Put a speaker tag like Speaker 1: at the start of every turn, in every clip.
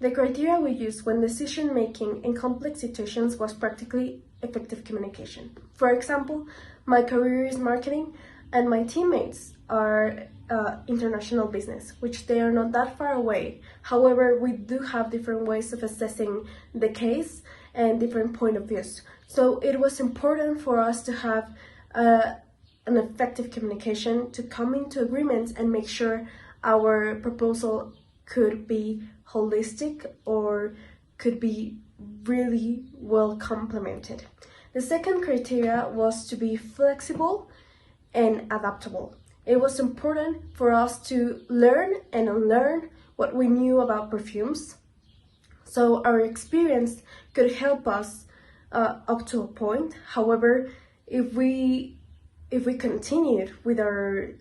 Speaker 1: The criteria we used when decision making in complex situations was practically effective communication. For example, my career is marketing and my teammates are international business, which they are not that far away. However, we do have different ways of assessing the case and different point of views. So it was important for us to have an effective communication to come into agreements and make sure our proposal could be holistic or could be really well complemented. The second criteria was to be flexible and adaptable. It was important for us to learn and unlearn what we knew about perfumes, so our experience could help us up to a point. However, if we continued with our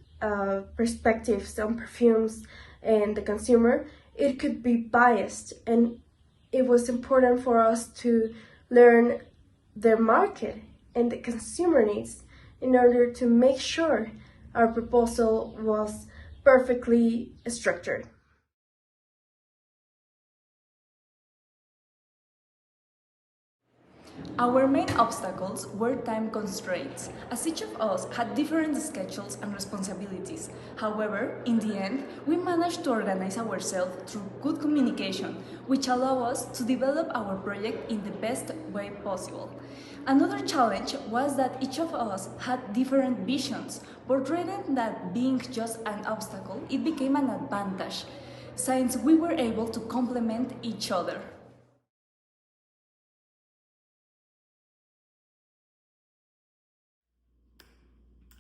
Speaker 1: perspectives on perfumes and the consumer, it could be biased, and it was important for us to learn the market and the consumer needs in order to make sure our proposal was perfectly structured.
Speaker 2: Our main obstacles were time constraints, as each of us had different schedules and responsibilities. However, in the end, we managed to organize ourselves through good communication, which allowed us to develop our project in the best way possible. Another challenge was that each of us had different visions, but rather than being just an obstacle, it became an advantage, since we were able to complement each other.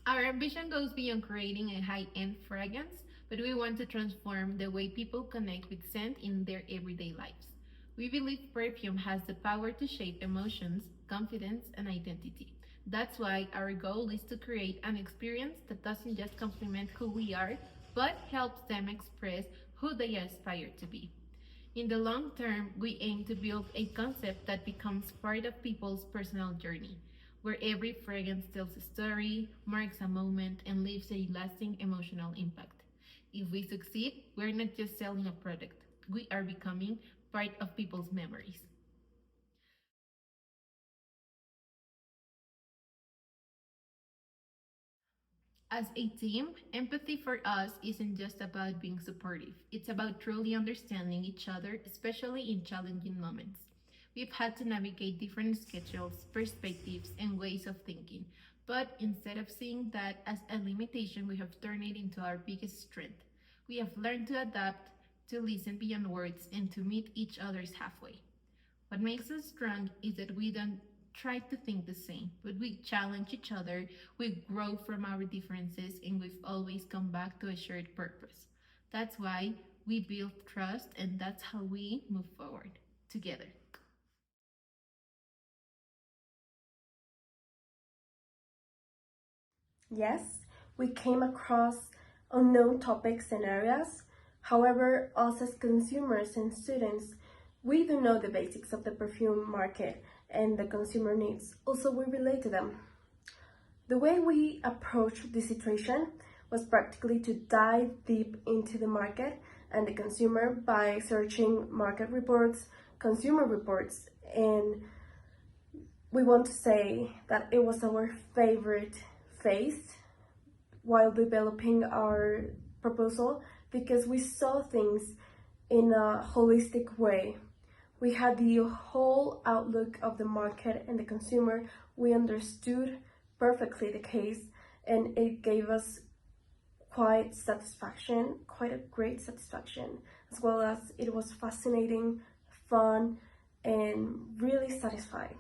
Speaker 3: Our ambition goes beyond creating a high-end fragrance, but we want to transform the way people connect with scent in their everyday lives. We believe perfume has the power to shape emotions, confidence, and identity. That's why our goal is to create an experience that doesn't just complement who we are, but helps them express who they aspire to be. In the long term, we aim to build a concept that becomes part of people's personal journey, where every fragrance tells a story, marks a moment, and leaves a lasting emotional impact. If we succeed, we're not just selling a product, we are becoming part of people's memories. As a team, empathy for us isn't just about being supportive, it's about truly understanding each other, especially in challenging moments. We've had to navigate different schedules, perspectives, and ways of thinking, but instead of seeing that as a limitation, we have turned it into our biggest strength. We have learned to adapt, to listen beyond words, and to meet each other's halfway. What makes us strong is that we don't try to think the same, but we challenge each other, we grow from our differences, and we've always come back to a shared purpose. That's why we build trust, and that's how we move forward together.
Speaker 1: Yes, we came across unknown topics and areas. However, us as consumers and students, we do know the basics of the perfume market and the consumer needs. Also, we relate to them. The way we approached the situation was practically to dive deep into the market and the consumer by searching market reports, consumer reports, and we want to say that it was our favorite phase while developing our proposal because we saw things in a holistic way. We had the whole outlook of the market and the consumer. We understood perfectly the case, and it gave us quite a great satisfaction, as well as it was fascinating, fun, and really satisfying.